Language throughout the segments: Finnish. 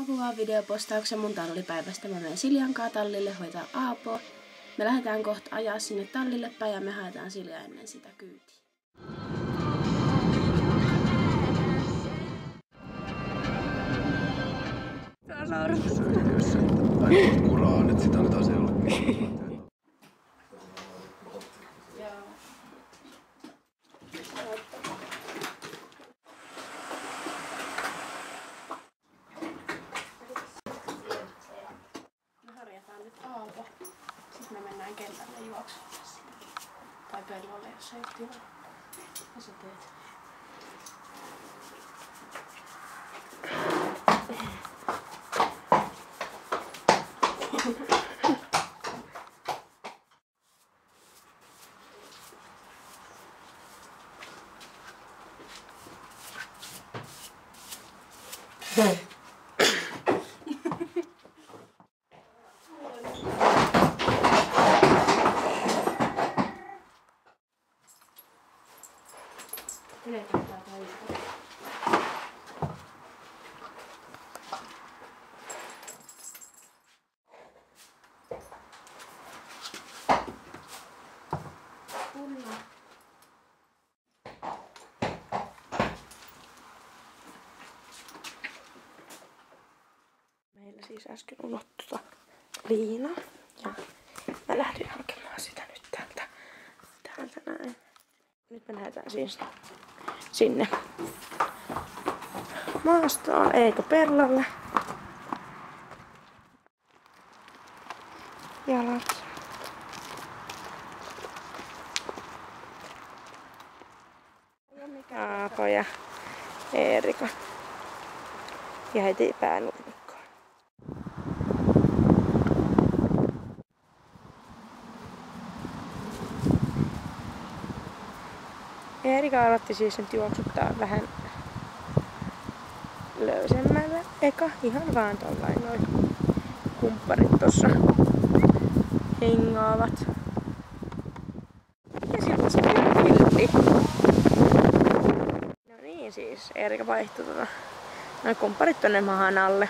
Mä kuvaan videopostauksen mun tallipäivästä. Mä menen Siljan kaa tallille hoitaa Aapoa. Me lähdetään kohta ajaa sinne tallille päin ja me haetaan Silja ennen sitä kyytiä. Jos aina kuraan, että sitä annetaan se jollekin. Me harjataan nyt Aapo. Sitten me mennään kentälle juoksumaan tai pellolle, jos ei ole tilaa. Ja sä teet. Meillä siis äsken unohtui liina ja mä lähdin hakemaan sitä nyt täältä näin. Nyt me lähdetään siis sinne maastoon, eikö pellolle. Jalat. Ja mikä Aapo ja Eerika. Ja heti päänurmikkoon. Eerika aloitti siis nyt juoksuttaa vähän löysemmällä eka, ihan vaan tollain noin kumpparit tossa hengaavat. Ja siltä se kiltti. No niin siis, Eerika vaihtui noin kumpparit tonne mahan alle.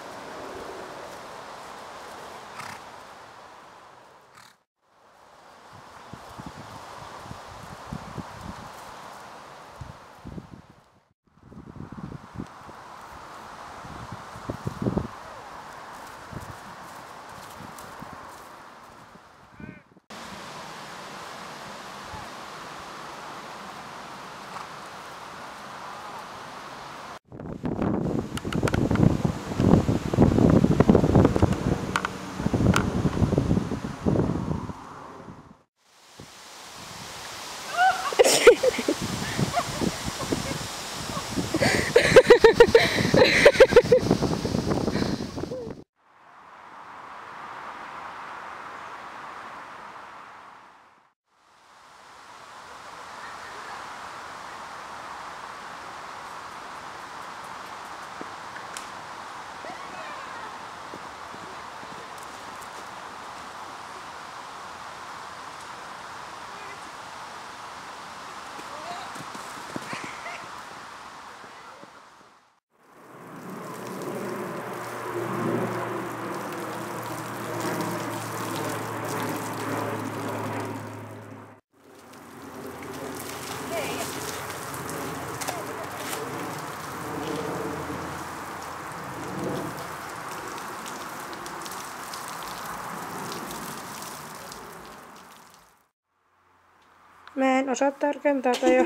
Mä en osaa tarkentaa tai jo.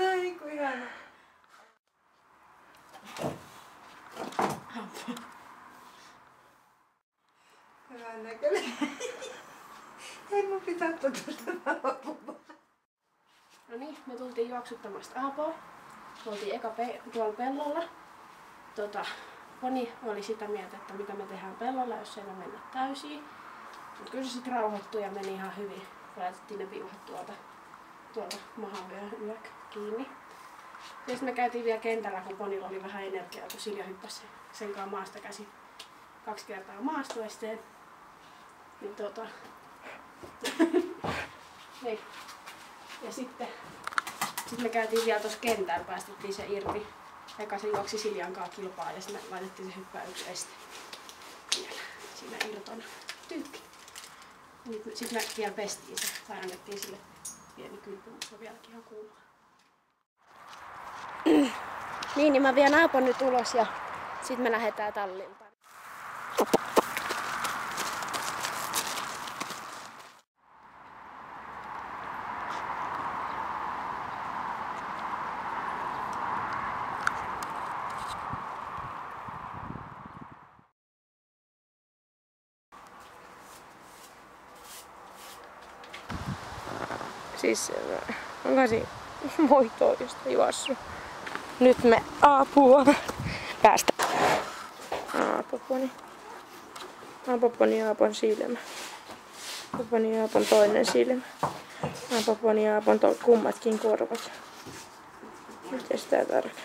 Ai ku ihana. Hyvän näköinen. Ei mun pitää tuosta valopumaa. No niin, me tultiin juoksuttamasta Aapoa. Me oltiin eka tuolla pellolla. Poni oli sitä mieltä, että mitä me tehdään pellolla, jos ei mennä täysiin. Mutta kyllä se sitten rauhoittui ja meni ihan hyvin. Laitettiin ne piuhat tuolta mahanvyön kiinni. Ja sitten me käytiin vielä kentällä, kun Ponilla oli vähän energiaa, kun Silja hyppäsi sen kanssa maasta käsin 2 kertaa maastoesteen. Niin niin. Ja sitten me käytiin vielä tuossa kentällä, päästettiin se irti. eka se juoksi Siljankaan kilpaa ja sinne laitettiin se hyppää yksi este. Vielä siinä irtona. Tykki. Sitten me vielä pestiin se tai annettiin sille pieni kylpy, mutta se on vieläkin ihan kuuma. Niin mä vien Aapon nyt ulos ja sit me lähdetään tallilta. Siis on kasi moitoa josta juossut. Nyt me Aapua päästä. Aapoponi ja Aapon silmä. Aapoponi ja Aapon toinen silmä. Aapoponi ja Aapon kummatkin korvat. Miten sitä tarkentaa?